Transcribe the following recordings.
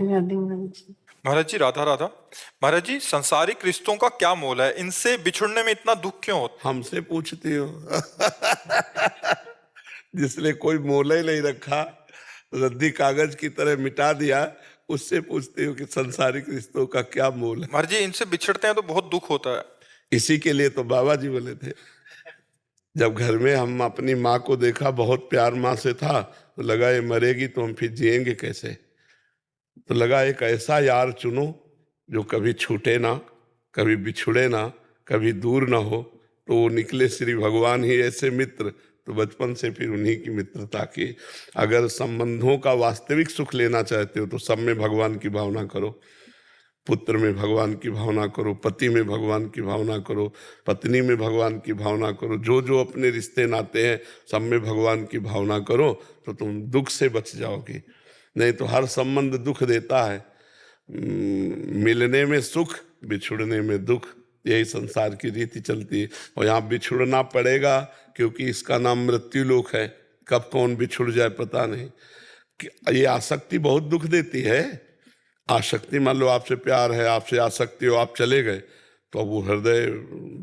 महाराज जी राधा राधा। महाराज जी, संसारिक रिश्तों का क्या मोल है? इनसे बिछुड़ने में इतना दुख क्यों होता? हमसे पूछती हो? जिसने कोई मोल ही नहीं रखा, रद्दी कागज की तरह मिटा दिया, उससे पूछती हो कि संसारिक रिश्तों का क्या मोल है। महाराज जी, इनसे बिछड़ते हैं तो बहुत दुख होता है। इसी के लिए तो बाबा जी बोले थे, जब घर में हम अपनी माँ को देखा, बहुत प्यार माँ से था, तो लगा ये मरेगी तो हम फिर जिएंगे कैसे। तो लगा एक ऐसा यार चुनो जो कभी छूटे ना, कभी बिछुड़े ना, कभी दूर ना हो। तो वो निकले श्री भगवान ही ऐसे मित्र। तो बचपन से फिर उन्हीं की मित्रता की। अगर संबंधों का वास्तविक सुख लेना चाहते हो तो सब में भगवान की भावना करो। पुत्र में भगवान की भावना करो, पति में भगवान की भावना करो, पत्नी में भगवान की भावना करो, जो जो अपने रिश्ते नाते हैं सब में भगवान की भावना करो, तो तुम दुख से बच जाओगे। नहीं तो हर संबंध दुख देता है। मिलने में सुख, बिछुड़ने में दुख, यही संसार की रीति चलती है। और यहाँ बिछुड़ना पड़ेगा क्योंकि इसका नाम मृत्यु लोक है। कब कौन बिछुड़ जाए पता नहीं। ये आसक्ति बहुत दुख देती है। आसक्ति, मान लो आपसे प्यार है, आपसे आसक्ति हो, आप चले गए, तो वो हृदय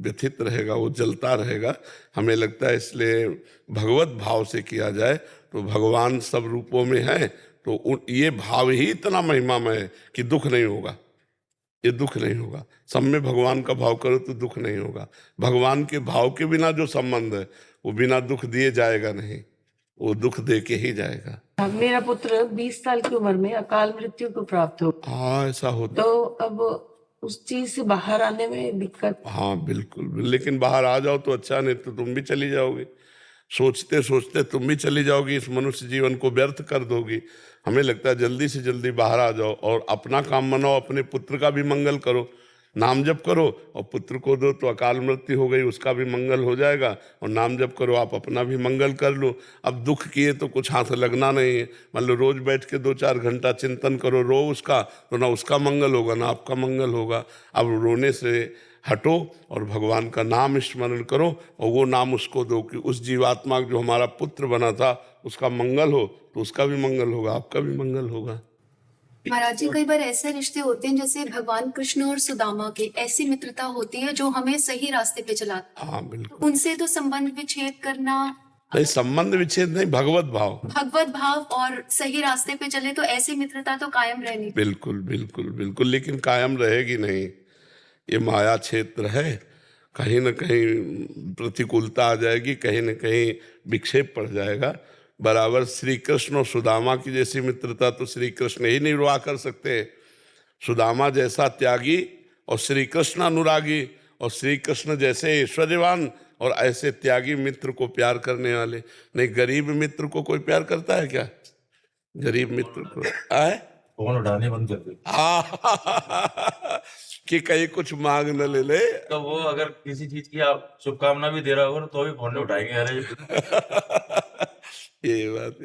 व्यथित रहेगा, वो जलता रहेगा। हमें लगता है इसलिए भगवत भाव से किया जाए। तो भगवान सब रूपों में है, तो ये भाव ही इतना महिमामय है कि दुख नहीं होगा। ये दुख नहीं होगा। सब में भगवान का भाव करो तो दुख नहीं होगा। भगवान के भाव के बिना जो संबंध है वो बिना दुख दिए जाएगा नहीं, वो दुख दे के ही जाएगा। मेरा पुत्र 20 साल की उम्र में अकाल मृत्यु को प्राप्त हो। हाँ, ऐसा होता। तो अब उस चीज से बाहर आने में दिक्कत। हाँ बिल्कुल, लेकिन बाहर आ जाओ तो अच्छा, नहीं तो तुम भी चली जाओगी। सोचते सोचते तुम भी चली जाओगी, इस मनुष्य जीवन को व्यर्थ कर दोगी। हमें लगता है जल्दी से जल्दी बाहर आ जाओ और अपना काम मनाओ, अपने पुत्र का भी मंगल करो, नाम जप करो और पुत्र को दो तो अकाल मृत्यु हो गई, उसका भी मंगल हो जाएगा। और नाम जप करो, आप अपना भी मंगल कर लो। अब दुख किए तो कुछ हाथ लगना नहीं है। मान लो रोज बैठ के 2-4 घंटा चिंतन करो, रो उसका, तो ना उसका मंगल होगा ना आपका मंगल होगा। अब रोने से हटो और भगवान का नाम स्मरण करो और वो नाम उसको दो कि उस जीवात्मा जो हमारा पुत्र बना था उसका मंगल हो, तो उसका भी मंगल होगा, आपका भी मंगल होगा। महाराज जी, कई बार ऐसे रिश्ते होते हैं जैसे भगवान कृष्ण और सुदामा की ऐसी मित्रता होती है जो हमें सही रास्ते पे चलाती है। हाँ बिल्कुल। उनसे तो संबंध विच्छेद करना नहीं, संबंध विच्छेद नहीं, भगवत भाव और सही रास्ते पे चले तो ऐसी मित्रता तो कायम रहनी। बिल्कुल बिल्कुल बिल्कुल, लेकिन कायम रहेगी नहीं। ये माया क्षेत्र है, कहीं न कहीं प्रतिकूलता आ जाएगी, कहीं न कहीं विक्षेप पड़ जाएगा। बराबर श्री कृष्ण और सुदामा की जैसी मित्रता तो श्री कृष्ण ही निर्वाह कर सकते हैं। सुदामा जैसा त्यागी और श्री कृष्ण अनुरागी, और श्री कृष्ण जैसे ऐश्वर्यवान और ऐसे त्यागी मित्र को प्यार करने वाले। नहीं, गरीब मित्र को कोई प्यार करता है क्या? गरीब मित्र को आए फोन उठाने बंद कर दे कि कहीं कुछ मांग न ले ले। तो वो अगर किसी चीज की आप शुभकामना भी दे रहा होगा तो भी फोन नहीं उठाएंगे। अरे ये बात